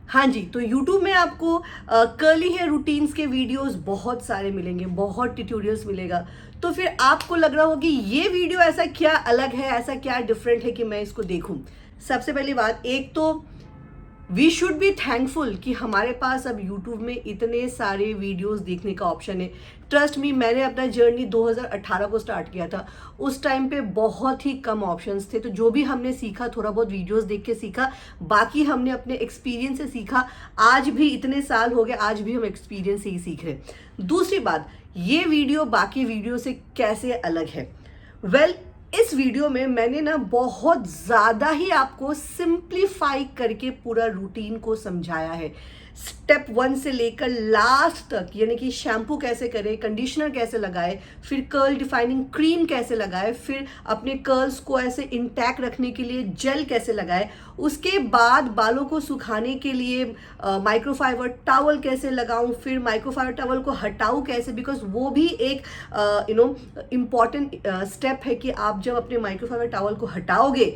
हाँ जी, तो YouTube में आपको कर्ली हेयर रूटीन्स के वीडियोस बहुत सारे मिलेंगे, बहुत ट्यूटोरियल्स मिलेगा। तो फिर आपको लग रहा होगा कि ये वीडियो ऐसा क्या अलग है, ऐसा क्या डिफरेंट है कि मैं इसको देखूं। सबसे पहली बात, एक तो वी शुड बी थैंकफुल कि हमारे पास अब यूट्यूब में इतने सारे वीडियोस देखने का ऑप्शन है। ट्रस्ट मी, मैंने अपना जर्नी 2018 को स्टार्ट किया था। उस टाइम पे बहुत ही कम ऑप्शंस थे, तो जो भी हमने सीखा थोड़ा बहुत वीडियोस देख के सीखा, बाकी हमने अपने एक्सपीरियंस से सीखा। आज भी इतने साल हो गए, आज भी हम एक्सपीरियंस से ही सीख रहे हैं। दूसरी बात, ये वीडियो बाकी वीडियो से कैसे अलग है? वेल, इस वीडियो में मैंने ना बहुत ज़्यादा ही आपको सिंप्लीफाई करके पूरा रूटीन को समझाया है। स्टेप 1 से लेकर लास्ट तक, यानी कि शैम्पू कैसे करें, कंडीशनर कैसे लगाए, फिर कर्ल डिफाइनिंग क्रीम कैसे लगाए, फिर अपने कर्ल्स को ऐसे इंटैक्ट रखने के लिए जेल कैसे लगाए, उसके बाद बालों को सुखाने के लिए माइक्रोफाइबर टॉवल कैसे लगाऊं, फिर माइक्रोफाइबर टॉवल को हटाऊं कैसे, बिकॉज वो भी एक इम्पॉर्टेंट स्टेप है कि आप जब अपने माइक्रोफाइबर टॉवल को हटाओगे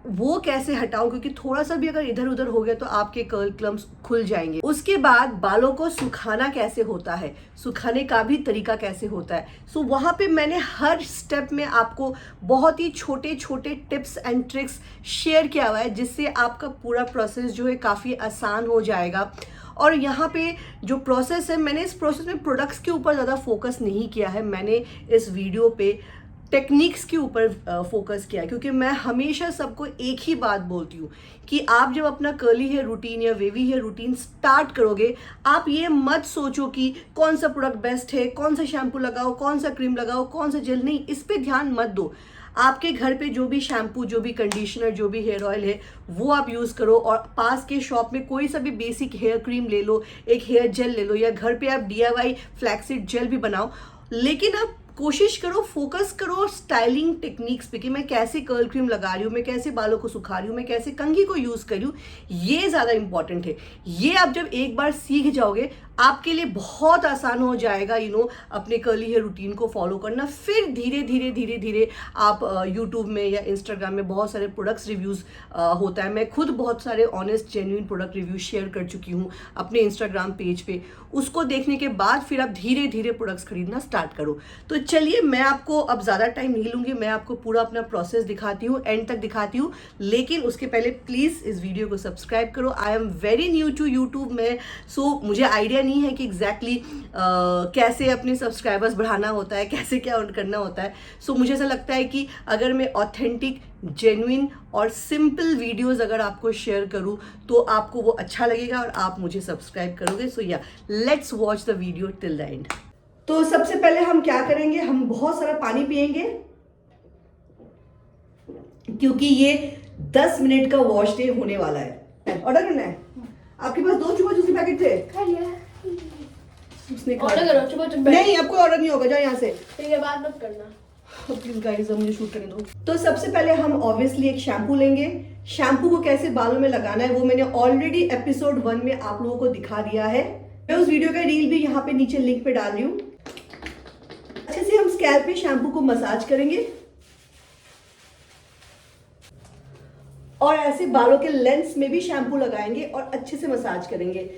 वो कैसे हटाओ, क्योंकि थोड़ा सा भी अगर इधर उधर हो गया तो आपके कर्ल क्लम्स खुल जाएंगे। उसके बाद बालों को सुखाना कैसे होता है, सुखाने का भी तरीका कैसे होता है। सो वहां पे मैंने हर स्टेप में आपको बहुत ही छोटे छोटे टिप्स एंड ट्रिक्स शेयर किया हुआ है, जिससे आपका पूरा प्रोसेस जो है काफ़ी आसान हो जाएगा। और यहाँ पे जो प्रोसेस है, मैंने इस प्रोसेस में प्रोडक्ट्स के ऊपर ज़्यादा फोकस नहीं किया है। मैंने इस वीडियो पे टेक्निक्स के ऊपर फोकस किया है, क्योंकि मैं हमेशा सबको एक ही बात बोलती हूँ कि आप जब अपना कर्ली हेयर रूटीन या वेवी हेयर रूटीन स्टार्ट करोगे, आप ये मत सोचो कि कौन सा प्रोडक्ट बेस्ट है, कौन सा शैम्पू लगाओ, कौन सा क्रीम लगाओ, कौन सा जेल। नहीं, इस पे ध्यान मत दो। आपके घर पे जो भी शैम्पू, जो भी कंडीशनर, जो भी हेयर ऑयल है, वो आप यूज़ करो। और पास के शॉप में कोई सा भी बेसिक हेयर क्रीम ले लो, एक हेयर जेल ले लो, या घर पे आप DIY फ्लैक्सीड जेल भी बनाओ। लेकिन आप कोशिश करो, फोकस करो स्टाइलिंग टेक्निक्स पे कि मैं कैसे कर्ल क्रीम लगा रही हूँ, मैं कैसे बालों को सुखा रही हूँ, मैं कैसे कंघी को यूज़ कर रही हूँ। ये ज़्यादा इंपॉर्टेंट है। ये आप जब एक बार सीख जाओगे, आपके लिए बहुत आसान हो जाएगा अपने कर्ली हेयर रूटीन को फॉलो करना। फिर धीरे धीरे धीरे धीरे आप यूट्यूब में या इंस्टाग्राम में बहुत सारे प्रोडक्ट्स रिव्यूज़ होता है। मैं खुद बहुत सारे honest genuine product reviews share कर चुकी हूँ अपने इंस्टाग्राम पेज पे। उसको देखने के बाद फिर आप धीरे धीरे प्रोडक्ट्स खरीदना स्टार्ट करो। तो चलिए, मैं आपको अब ज़्यादा टाइम नहीं लूँगी, मैं आपको पूरा अपना प्रोसेस दिखाती हूँ, एंड तक दिखाती हूँ। लेकिन उसके पहले प्लीज़ इस वीडियो को सब्सक्राइब करो। I am very new to YouTube में, सो मुझे आइडिया नहीं है कि एग्जैक्टली कैसे अपने सब्सक्राइबर्स बढ़ाना होता है, कैसे क्या करना होता है। सो मुझे ऐसा लगता है कि अगर मैं ऑथेंटिक, जेन्युइन और सिंपल वीडियोस अगर आपको शेयर करूं तो आपको वो अच्छा लगेगा और आप मुझे सब्सक्राइब करोगे। सो या, let's watch the video till the end. तो सबसे पहले हम क्या करेंगे, हम बहुत सारा पानी पिएंगे, क्योंकि ये 10 मिनट का वॉश डे होने वाला है। ऑर्डर करना है? आपके पास 2 चुपा चूसी पैकेट थे? उसने ऑर्डर करो चुपा चुप। नहीं, आपको ऑर्डर नहीं होगा, जाओ यहाँ से। ठीक है, बात मत करना प्लीज गाइस, मुझे शूट करने दो। तो सबसे पहले हम ऑब्वियसली एक शैम्पू लेंगे। शैम्पू को कैसे बालों में लगाना है वो मैंने ऑलरेडी एपिसोड 1 में आप लोगों को दिखा दिया है। मैं उस वीडियो का रील भी यहाँ पे नीचे लिंक पे डाल रही हूँ। अच्छे से हम स्कैल्प पे शैम्पू को मसाज करेंगे और ऐसे बालों के लेंस में भी शैम्पू लगाएंगे और अच्छे से मसाज करेंगे।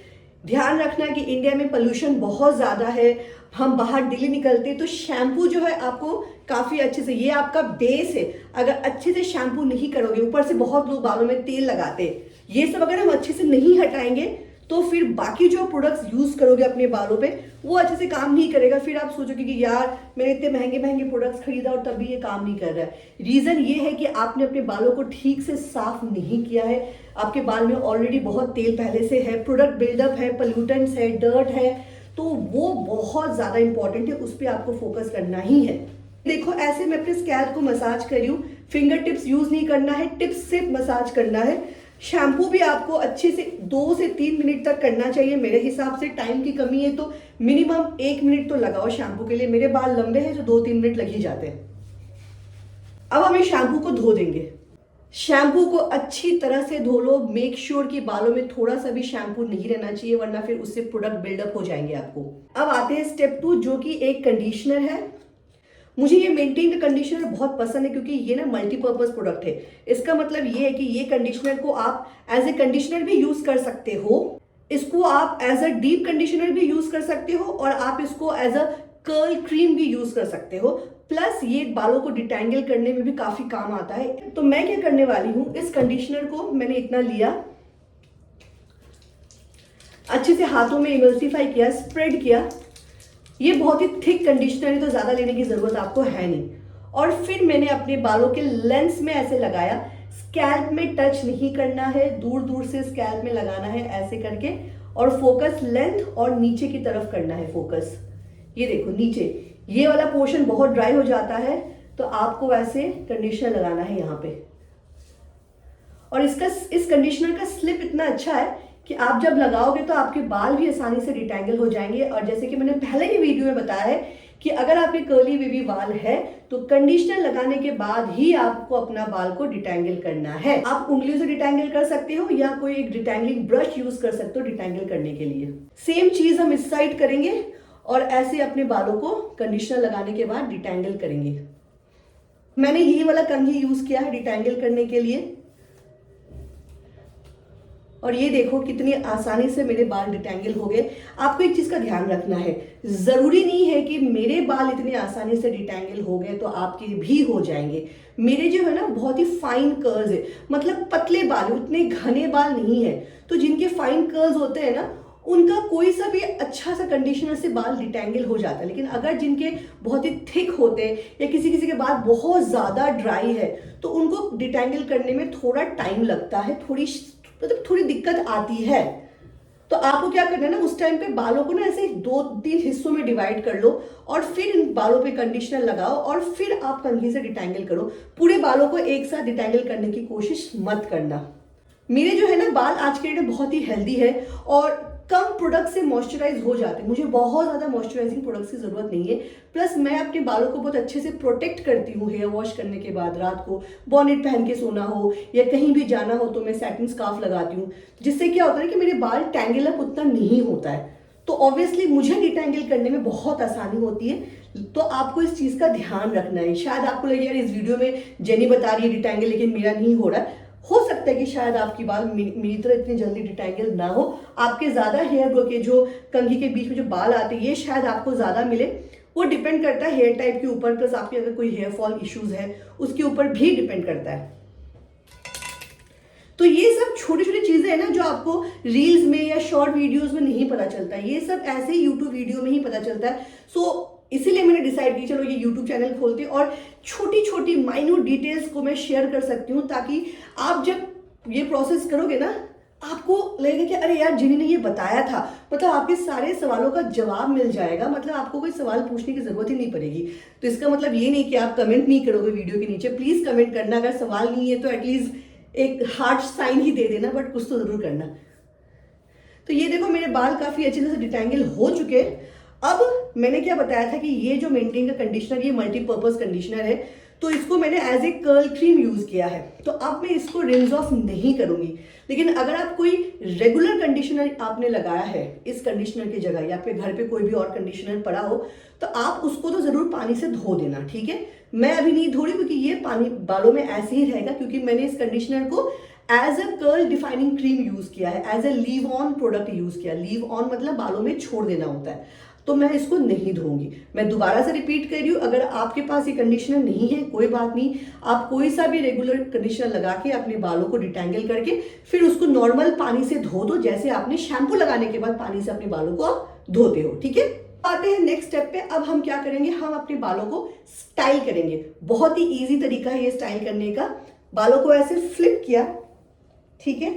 ध्यान रखना कि इंडिया में पोल्यूशन बहुत ज़्यादा है, हम बाहर डेली निकलते हैं, तो शैम्पू जो है आपको काफ़ी अच्छे से, ये आपका बेस है। अगर अच्छे से शैम्पू नहीं करोगे, ऊपर से बहुत लोग बालों में तेल लगाते हैं, ये सब अगर हम अच्छे से नहीं हटाएंगे तो फिर बाकी जो प्रोडक्ट्स यूज़ करोगे अपने बालों पे वो अच्छे से काम नहीं करेगा। फिर आप सोचोगे कि यार मैंने इतने महंगे महंगे प्रोडक्ट्स खरीदा और तब भी ये काम नहीं कर रहा है। रीज़न ये है कि आपने अपने बालों को ठीक से साफ नहीं किया है। आपके बाल में ऑलरेडी बहुत तेल पहले से है, प्रोडक्ट बिल्डअप है, पोल्यूटेंट्स है, डर्ट है, तो वो बहुत ज़्यादा इंपॉर्टेंट है, उस पर आपको फोकस करना ही है। देखो, ऐसे मैं अपने स्कैल्प को मसाज कर रही हूँ। फिंगर टिप्स यूज़ नहीं करना है, टिप्स से मसाज करना है। शैम्पू भी आपको अच्छे से 2 से 3 मिनट तक करना चाहिए। मेरे हिसाब से टाइम की कमी है तो मिनिमम 1 मिनट तो लगाओ शैम्पू के लिए। मेरे बाल लंबे हैं जो 2-3 मिनट लग ही जाते हैं। अब हम इस शैम्पू को धो देंगे। शैम्पू को अच्छी तरह से धो लो। मेक श्योर कि बालों में थोड़ा सा भी शैम्पू नहीं रहना चाहिए, वरना फिर उससे प्रोडक्ट बिल्डअप हो जाएंगे आपको। अब आते हैं स्टेप 2, जो कि एक कंडीशनर है। मुझे ये मेंटेन का कंडीशनर बहुत पसंद है क्योंकि ये ना मल्टीपर्पज प्रोडक्ट है। इसका मतलब ये है कि ये कंडीशनर को आप एज ए कंडीशनर भी यूज कर सकते हो, इसको आप एज अ डीप कंडीशनर भी यूज कर सकते हो और आप इसको एज अ कर्ल क्रीम भी यूज कर सकते हो। प्लस ये बालों को डिटैंगल करने में भी काफी काम आता है। तो मैं क्या करने वाली हूं, इस कंडीशनर को मैंने इतना लिया, अच्छे से हाथों में इमल्सिफाई किया, स्प्रेड किया। ये बहुत ही थिक कंडीशनर है तो ज्यादा लेने की जरूरत आपको है नहीं। और फिर मैंने अपने बालों के लेंस में ऐसे लगाया, स्कैल्प में टच नहीं करना है, दूर दूर से स्कैल्प में लगाना है ऐसे करके, और फोकस लेंथ और नीचे की तरफ करना है फोकस। ये देखो नीचे ये वाला पोर्शन बहुत ड्राई हो जाता है तो आपको ऐसे कंडीशनर लगाना है यहाँ पे। और इस कंडीशनर का स्लिप इतना अच्छा है कि आप जब लगाओगे तो आपके बाल भी आसानी से डिटैंगल हो जाएंगे। और जैसे कि मैंने पहले की वीडियो में बताया है कि अगर आपके कर्ली बेबी बाल है तो कंडीशनर लगाने के बाद ही आपको अपना बाल को डिटैंगल करना है। आप उंगलियों से डिटैंगल कर सकते हो या कोई एक डिटैंगलिंग ब्रश यूज कर सकते हो डिटैंगल करने के लिए। सेम चीज हम इस साइड करेंगे और ऐसे अपने बालों को कंडीशनर लगाने के बाद डिटैंगल करेंगे। मैंने यही वाला कंघी यूज किया है डिटैंगल करने के लिए और ये देखो कितनी आसानी से मेरे बाल डिटैंगल हो गए। आपको एक चीज का ध्यान रखना है, जरूरी नहीं है कि मेरे बाल इतनी आसानी से डिटैंगल हो गए तो आपके भी हो जाएंगे। मेरे जो है ना बहुत ही फाइन कर्ल्स है, मतलब पतले बाल, उतने घने बाल नहीं है। तो जिनके फाइन कर्ल्स होते हैं ना उनका कोई सा भी अच्छा सा कंडीशनर से बाल डिटैंगल हो जाता है। लेकिन अगर जिनके बहुत ही थिक होते हैं या किसी किसी के बाल बहुत ज्यादा ड्राई है तो उनको डिटैंगल करने में थोड़ा टाइम लगता है, थोड़ी दिक्कत आती है। तो आपको क्या करना है ना, उस टाइम पे बालों को ना ऐसे 2-3 हिस्सों में डिवाइड कर लो और फिर इन बालों पे कंडीशनर लगाओ और फिर आप कंघी से डिटैंगल करो। पूरे बालों को एक साथ डिटैंगल करने की कोशिश मत करना। मेरे जो है ना बाल आज के डेट में बहुत ही हेल्दी है और कम प्रोडक्ट से मॉइस्चराइज हो जाते हैं। मुझे बहुत ज़्यादा मॉइस्चराइजिंग प्रोडक्ट्स की ज़रूरत नहीं है। प्लस मैं अपने बालों को बहुत अच्छे से प्रोटेक्ट करती हूँ। हेयर वॉश करने के बाद रात को बॉनेट पहन के सोना हो या कहीं भी जाना हो तो मैं सैटिन स्कार्फ लगाती हूँ, जिससे क्या होता है कि मेरे बाल टैंगल अप उतना नहीं होता है। तो ऑब्वियसली मुझे डिटैंगल करने में बहुत आसानी होती है। तो आपको इस चीज़ का ध्यान रखना है। शायद आपको लगे यार इस वीडियो में जेनी बता रही है डिटैंगल लेकिन मेरा नहीं हो रहा है। हो सकता है कि शायद आपकी बाल मेरी तरह इतनी जल्दी डिटैंगल ना हो, आपके ज्यादा हेयर ग्रो के जो कंघी के बीच में जो बाल आते हैं ये शायद आपको ज्यादा मिले। वो डिपेंड करता है हेयर टाइप के ऊपर, प्लस आपके अगर कोई हेयर फॉल इश्यूज है उसके ऊपर भी डिपेंड करता है। तो ये सब छोटी छोटी चीजें हैं ना जो आपको रील्स में या शॉर्ट वीडियोस में नहीं पता चलता, ये सब ऐसे ही यूट्यूब वीडियो में ही पता चलता है। सो इसीलिए मैंने डिसाइड किया चलो ये यूट्यूब चैनल खोलते हैं और छोटी छोटी माइन्यूट डिटेल्स को मैं शेयर कर सकती हूँ, ताकि आप जब ये प्रोसेस करोगे ना आपको लगेगा कि अरे यार जिन्हें ने ये बताया था, मतलब आपके सारे सवालों का जवाब मिल जाएगा। मतलब आपको कोई सवाल पूछने की जरूरत ही नहीं पड़ेगी। तो इसका मतलब ये नहीं कि आप कमेंट नहीं करोगे वीडियो के नीचे। प्लीज कमेंट करना, अगर सवाल नहीं है तो एटलीस्ट एक हार्ट साइन ही दे देना, बट कुछ तो जरूर करना। तो ये देखो मेरे बाल काफी अच्छे से डिटैंगल हो चुके। अब मैंने क्या बताया था कि ये जो मेंटेन का कंडीशनर ये मल्टीपर्पज कंडीशनर है, तो इसको मैंने as a curl cream use किया है। तो अब मैं इसको रिंस ऑफ नहीं करूंगी। लेकिन अगर आप कोई रेगुलर कंडीशनर आपने लगाया है इस कंडीशनर की जगह या आपके घर पे कोई भी और कंडीशनर पड़ा हो तो आप उसको तो जरूर पानी से धो देना, ठीक है। मैं अभी नहीं धो रही क्योंकि ये पानी बालों में ऐसे ही रहेगा, क्योंकि मैंने इस कंडीशनर को as a curl defining cream use किया है, as a leave on product use किया। लीव ऑन मतलब बालों में छोड़ देना होता है। तो मैं इसको नहीं धोऊंगी। मैं दोबारा से रिपीट कर रही हूँ, अगर आपके पास ये कंडीशनर नहीं है कोई बात नहीं, आप कोई सा भी रेगुलर कंडीशनर लगा के अपने बालों को डिटैंगल करके फिर उसको नॉर्मल पानी से धो दो, जैसे आपने शैम्पू लगाने के बाद पानी से अपने बालों को आप धोते हो, ठीक है। आते हैं नेक्स्ट स्टेप पे। अब हम क्या करेंगे, हम अपने बालों को स्टाइल करेंगे। बहुत ही ईजी तरीका है ये स्टाइल करने का। बालों को ऐसे फ्लिप किया, ठीक है,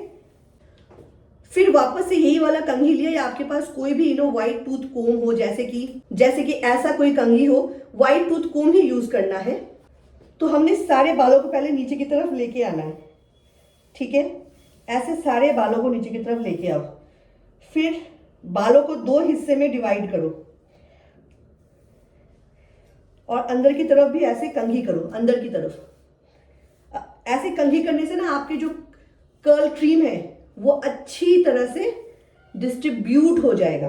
फिर वापस से यही वाला कंघी लिया, या आपके पास कोई भी व्हाइट टूथ कोम हो, जैसे कि ऐसा कोई कंघी हो, व्हाइट टूथ कोम ही यूज करना है। तो हमने सारे बालों को पहले नीचे की तरफ लेके आना है, ठीक है। ऐसे सारे बालों को नीचे की तरफ लेके आओ, फिर बालों को 2 हिस्से में डिवाइड करो और अंदर की तरफ भी ऐसे कंघी करो। अंदर की तरफ ऐसे कंघी करने से ना आपके जो कर्ल क्रीम है वो अच्छी तरह से डिस्ट्रीब्यूट हो जाएगा।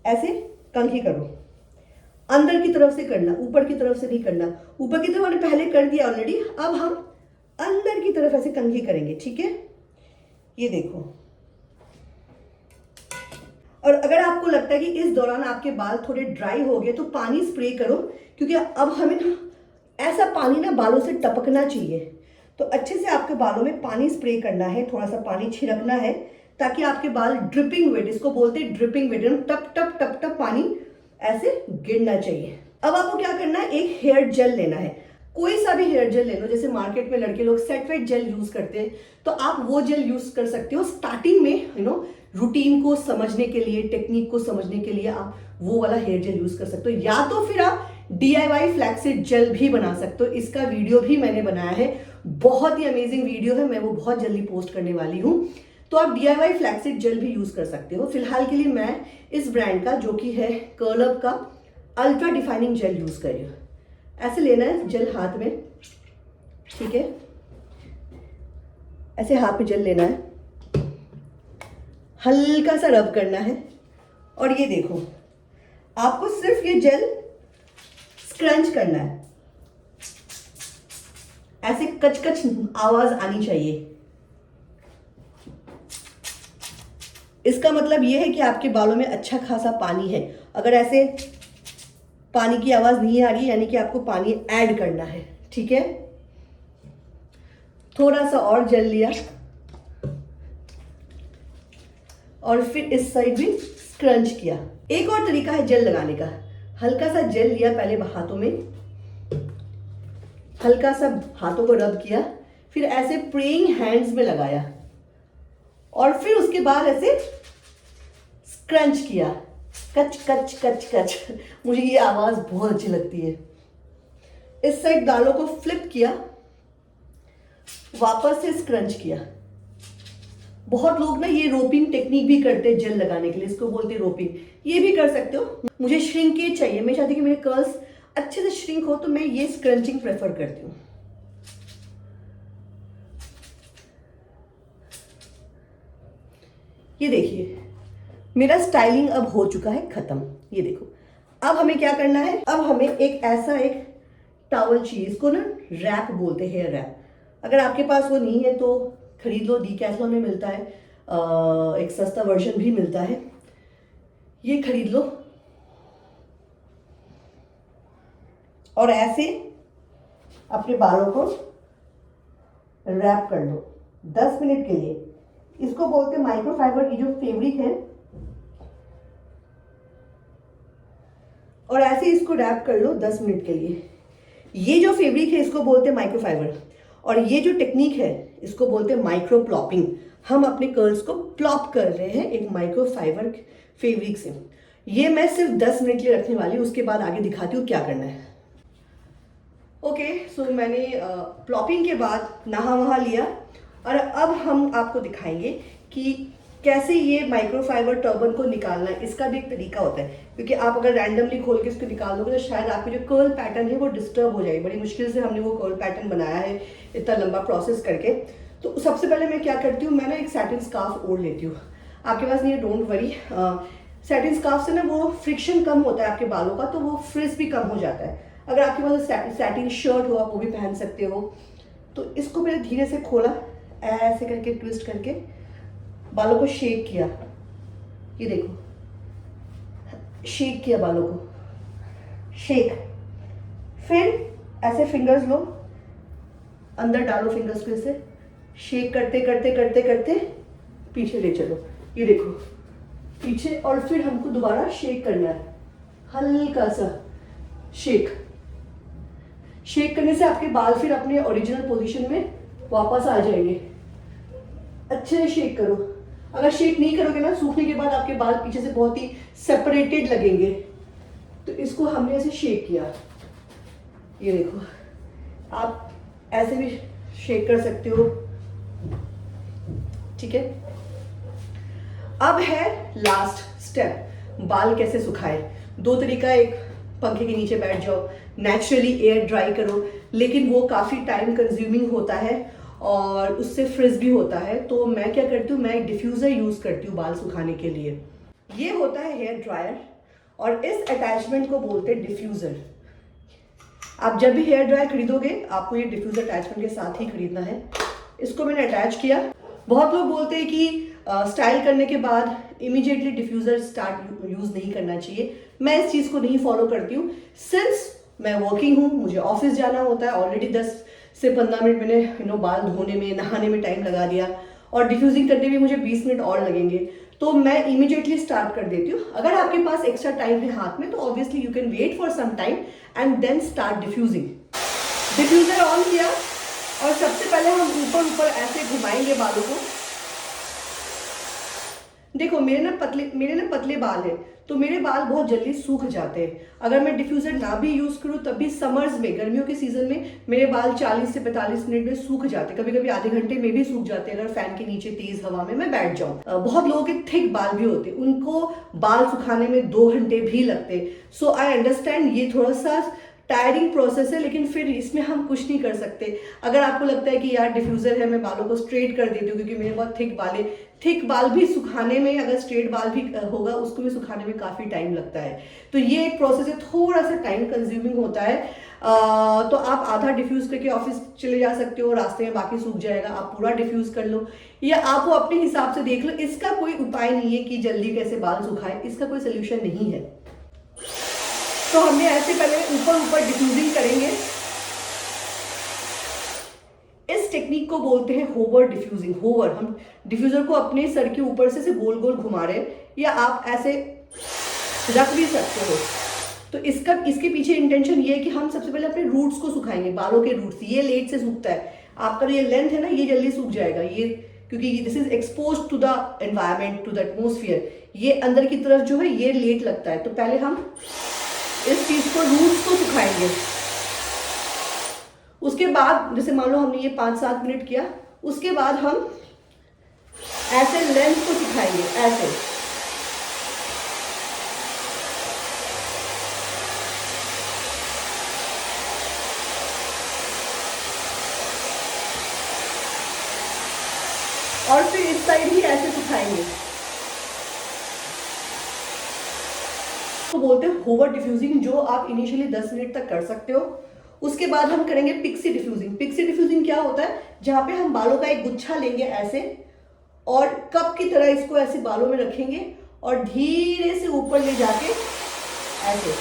ऐसे कंघी करो अंदर की तरफ से करना, ऊपर की तरफ से नहीं करना। ऊपर की तरफ हमने पहले कर दिया ऑलरेडी, अब हम अंदर की तरफ ऐसे कंघी करेंगे, ठीक है। ये देखो। और अगर आपको लगता है कि इस दौरान आपके बाल थोड़े ड्राई हो गए तो पानी स्प्रे करो, क्योंकि अब हमें ऐसा पानी ना बालों से टपकना चाहिए। तो अच्छे से आपके बालों में पानी स्प्रे करना है, थोड़ा सा पानी छिड़कना है, ताकि आपके बाल ड्रिपिंग वेट, इसको बोलते हैं ड्रिपिंग वेट, टप टप टप टप पानी ऐसे गिरना चाहिए। अब आपको क्या करना है, एक हेयर जेल लेना है, कोई सा भी हेयर जेल ले लो। जैसे मार्केट में लड़के लोग सेट वेट जेल यूज करते हैं, तो आप वो जेल यूज कर सकते हो स्टार्टिंग में, रूटीन को समझने के लिए, टेक्निक को समझने के लिए आप वो वाला हेयर जेल यूज कर सकते हो। या तो फिर आप DIY फ्लैक्सीड जेल भी बना सकते हो। इसका वीडियो भी मैंने बनाया है, बहुत ही अमेजिंग वीडियो है, मैं वो बहुत जल्दी पोस्ट करने वाली हूँ। तो आप DIY फ्लैक्सीड जेल भी यूज कर सकते हो। फिलहाल के लिए मैं इस ब्रांड का, जो कि है कर्लअप का अल्ट्रा डिफाइनिंग जेल यूज कर रही हूँ। ऐसे लेना है जेल हाथ में, ठीक है, ऐसे हाथ में जेल लेना है, हल्का सा रब करना है, और ये देखो आपको सिर्फ ये जेल स्क्रंच करना है, ऐसे कच कच आवाज आनी चाहिए। इसका मतलब ये है कि आपके बालों में अच्छा खासा पानी है। अगर ऐसे पानी की आवाज नहीं आ रही, यानी कि आपको पानी ऐड करना है, ठीक है। थोड़ा सा और जेल लिया और फिर इस साइड भी स्क्रंच किया। एक और तरीका है जेल लगाने का, हल्का सा जेल लिया पहले हाथों में, हल्का सा हाथों को रब किया, फिर ऐसे प्रेइंग हैंड्स में लगाया, और फिर उसके बाद ऐसे स्क्रंच किया, कच कच कच कच। मुझे ये आवाज बहुत अच्छी लगती है। इस साइड बालों को फ्लिप किया, वापस से स्क्रंच किया। बहुत लोग ना ये रोपिंग टेक्निक भी करते हैं जेल लगाने के लिए, इसको बोलते हैं रोपिंग। ये भी कर सकते हो। मुझे श्रिंकेज चाहिए, मैं चाहती हूँ कि मेरे कर्ल्स अच्छे से श्रिंक हो, तो मैं ये स्क्रंचिंग प्रेफर करती हूँ। ये देखिए मेरा स्टाइलिंग अब हो चुका है खत्म। ये देखो, अब हमें क्या करना है, अब हमें एक ऐसा एक टॉवल चाहिए, इसको ना रैप बोलते हैं, हेयर रैप। अगर आपके पास वो नहीं है तो खरीद लो, डीकैथलॉन में मिलता है, एक सस्ता वर्जन भी मिलता है, ये खरीद लो। और ऐसे अपने बालों को रैप कर लो 10 मिनट के लिए। इसको बोलते हैं माइक्रोफाइबर की जो फैब्रिक है, और ऐसे इसको रैप कर लो 10 मिनट के लिए। ये जो फैब्रिक है इसको बोलते हैं माइक्रोफाइबर, और ये जो टेक्निक है इसको बोलते हैं माइक्रो प्लॉपिंग। हम अपने कर्ल्स को प्लॉप कर रहे हैं एक माइक्रोफाइबर फैब्रिक से। ये मैं सिर्फ 10 मिनट के लिए रखने वाली हूँ, उसके बाद आगे दिखाती हूँ क्या करना है। ओके, सो मैंने प्लॉपिंग के बाद नहा वहा लिया, और अब हम आपको दिखाएंगे कि कैसे ये माइक्रोफाइबर टर्बन को निकालना है। इसका भी एक तरीका होता है, क्योंकि आप अगर रैंडमली खोल के इसको निकाल दोगे तो शायद आपके जो कर्ल पैटर्न है वो डिस्टर्ब हो जाएगी। बड़ी मुश्किल से हमने वो कर्ल पैटर्न बनाया है इतना लंबा प्रोसेस करके। तो सबसे पहले मैं क्या करती हूँ, मैं ना एक सैटिन स्कार्फ ओढ़ लेती हूँ। आपके पास नहीं है, डोंट वरी। सैटिन स्कार्फ से ना वो फ्रिक्शन कम होता है आपके बालों का, तो वो फ्रिज भी कम हो जाता है। अगर आपके पास सैटिन शर्ट हो आप वो भी पहन सकते हो। तो इसको मैंने धीरे से खोला, ऐसे करके ट्विस्ट करके बालों को शेक किया। ये देखो, शेक किया बालों को, शेक। फिर ऐसे फिंगर्स लो, अंदर डालो फिंगर्स को, ऐसे शेक करते करते करते करते पीछे ले चलो। ये देखो पीछे, और फिर हमको दोबारा शेक करना है, हल्का सा शेक। शेक करने से आपके बाल फिर अपने ओरिजिनल पोजीशन में वापस आ जाएंगे। अच्छे से शेक करो। अगर शेक नहीं करोगे ना, सूखने के बाद आपके बाल पीछे से बहुत ही सेपरेटेड लगेंगे। तो इसको हमने ऐसे शेक किया। ये देखो, आप ऐसे भी शेक कर सकते हो, ठीक है। अब है लास्ट स्टेप, बाल कैसे सुखाए। 2 तरीका, एक पंखे के नीचे बैठ जाओ, नेचुरली एयर ड्राई करो, लेकिन वो काफ़ी टाइम कंज्यूमिंग होता है और उससे फ्रिज भी होता है। तो मैं क्या करती हूँ, मैं एक डिफ्यूज़र यूज़ करती हूँ बाल सुखाने के लिए। ये होता है हेयर ड्रायर, और इस अटैचमेंट को बोलते हैं डिफ्यूज़र। आप जब भी हेयर ड्रायर खरीदोगे आपको ये डिफ्यूज़र अटैचमेंट के साथ ही खरीदना है। इसको मैंने अटैच किया। बहुत लोग बोलते हैं कि स्टाइल करने के बाद इमीडिएटली डिफ्यूज़र स्टार्ट यूज़ नहीं करना चाहिए। मैं इस चीज़ को नहीं फॉलो करती हूँ। सिंस मैं वर्किंग हूँ, मुझे ऑफिस जाना होता है, ऑलरेडी 10 से 15 मिनट मैंने बाल धोने में, नहाने में टाइम लगा दिया और डिफ्यूजिंग करने में मुझे 20 मिनट और लगेंगे, तो मैं इमीडिएटली स्टार्ट कर देती हूँ। अगर आपके पास एक्स्ट्रा टाइम है हाथ में तो obviously you can wait for some time and then start diffusing. Diffuser on किया और सबसे पहले हम ऊपर ऊपर ऐसे घुमाएंगे बालों को। देखो मेरे ना पतले बाल है तो मेरे बाल बहुत जल्दी सूख जाते हैं। अगर मैं डिफ्यूज़र ना भी यूज़ करूँ तब भी समर्स में, गर्मियों के सीज़न में मेरे बाल 40 से 45 मिनट में सूख जाते हैं, कभी कभी आधे घंटे में भी सूख जाते हैं अगर फैन के नीचे तेज़ हवा में मैं बैठ जाऊँ। बहुत लोगों के थिक बाल भी होते हैं, उनको बाल सुखाने में 2 घंटे भी लगते हैं। सो आई अंडरस्टैंड ये थोड़ा सा टायरिंग प्रोसेस है, लेकिन फिर इसमें हम कुछ नहीं कर सकते। अगर आपको लगता है कि यार डिफ्यूज़र है मैं बालों को स्ट्रेट कर देती हूँ क्योंकि मेरे बहुत थिक बाल है, थिक बाल भी सुखाने में, अगर स्ट्रेट बाल भी होगा उसको भी सुखाने में काफ़ी टाइम लगता है, तो ये एक प्रोसेस है, थोड़ा सा टाइम कंज्यूमिंग होता है। तो आप आधा डिफ्यूज़ करके ऑफिस चले जा सकते हो, रास्ते में बाकी सूख जाएगा, आप पूरा डिफ्यूज़ कर लो, या आप वो अपने हिसाब से देख लो। इसका कोई उपाय नहीं है कि जल्दी कैसे बाल सुखाए, इसका कोई सोल्यूशन नहीं है। तो हमने ऐसे पहले ऊपर डिफ्यूजिंग करेंगे। इस टेक्निक को बोलते हैं होवर डिफ्यूजिंग। होवर, हम डिफ्यूजर को अपने सर के ऊपर से गोल गोल घुमा रहे हैं, या आप ऐसे रख भी सकते हो। तो इसके पीछे इंटेंशन ये है कि हम सबसे पहले अपने रूट्स को सुखाएंगे, बालों के रूट्स। ये लेट से सूखता है, आपका ये लेंथ है ना ये जल्दी सूख जाएगा, ये क्योंकि this is expose to the environment, to the atmosphere. ये अंदर की तरफ जो है ये लेट लगता है, तो पहले हम इस चीज को, रूट्स को सुखाएंगे। उसके बाद जैसे मान लो हमने ये 5-7 मिनट किया, उसके बाद हम ऐसे लेंथ को सुखाएंगे, ऐसे। और फिर इस साइड ही ऐसे सुखाएंगे। तो बोलते हैं होवर डिफ्यूजिंग, जो आप इनिशियली 10 मिनट तक कर सकते हो। उसके बाद हम करेंगे पिक्सी डिफ्यूजिंग। पिक्सी डिफ्यूजिंग क्या होता है, जहां पे हम बालों का एक गुच्छा लेंगे ऐसे, और कप की तरह इसको ऐसे बालों में रखेंगे और धीरे से ऊपर ले जाके ऐसे,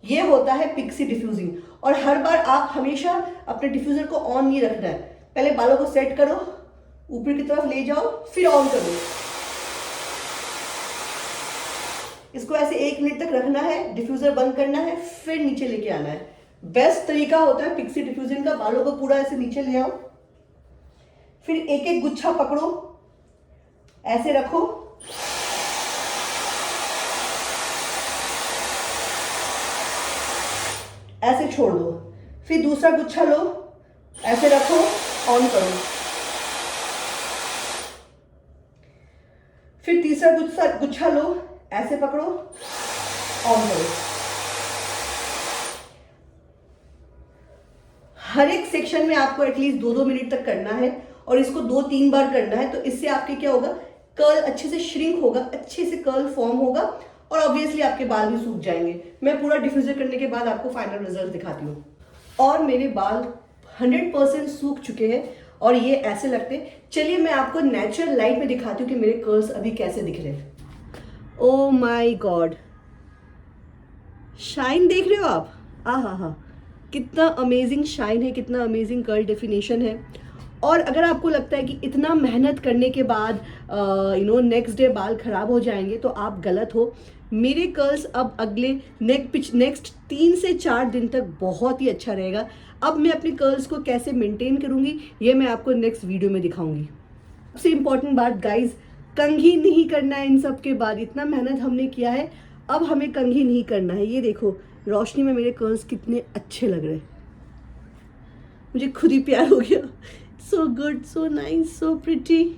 ये होता है पिक्सी डिफ्यूजिंग। और हर बार आप हमेशा अपने डिफ्यूजर को ऑन नहीं रखना है, पहले बालों को सेट करो, ऊपर की तरफ ले जाओ, फिर ऑन करो। इसको ऐसे 1 मिनट तक रखना है, डिफ्यूजर बंद करना है, फिर नीचे लेके आना है। बेस्ट तरीका होता है पिक्सी डिफ्यूजन का, बालों को पूरा ऐसे नीचे ले आओ, फिर एक एक गुच्छा पकड़ो, ऐसे रखो, ऐसे छोड़ दो, फिर दूसरा गुच्छा लो, ऐसे रखो, ऑन करो, फिर तीसरा गुच्छा लो, ऐसे पकड़ो, ऑन करो। हर एक सेक्शन में आपको एटलीस्ट 2-2 मिनट तक करना है और इसको 2-3 बार करना है। तो इससे आपके क्या होगा, कर्ल अच्छे से श्रिंक होगा, अच्छे से कर्ल फॉर्म होगा और ऑब्वियसली आपके बाल भी सूख जाएंगे। मैं पूरा डिफ्यूजर करने के बाद आपको फाइनल रिजल्ट दिखाती हूँ। और मेरे बाल 100% सूख चुके हैं और ये ऐसे लगते हैं। चलिए मैं आपको नेचुरल लाइट में दिखाती हूँ कि मेरे कर्ल्स अभी कैसे दिख रहे हैं। ओ माय गॉड, शाइन देख रहे हो आप, हा, कितना अमेजिंग शाइन है, कितना अमेजिंग कर्ल डेफिनेशन है। और अगर आपको लगता है कि इतना मेहनत करने के बाद नेक्स्ट डे बाल खराब हो जाएंगे, तो आप गलत हो। मेरे कर्ल्स अब अगले नेक्स्ट 3 से 4 दिन तक बहुत ही अच्छा रहेगा। अब मैं अपने कर्ल्स को कैसे मेंटेन करूँगी ये मैं आपको नेक्स्ट वीडियो में दिखाऊंगी। सबसे इम्पॉर्टेंट बात गाइज, कंघी नहीं करना है। इन सब के बाद इतना मेहनत हमने किया है, अब हमें कंघी नहीं करना है। ये देखो रोशनी में मेरे कर्ल्स कितने अच्छे लग रहे हैं, मुझे खुद ही प्यार हो गया। So good, so nice, so pretty.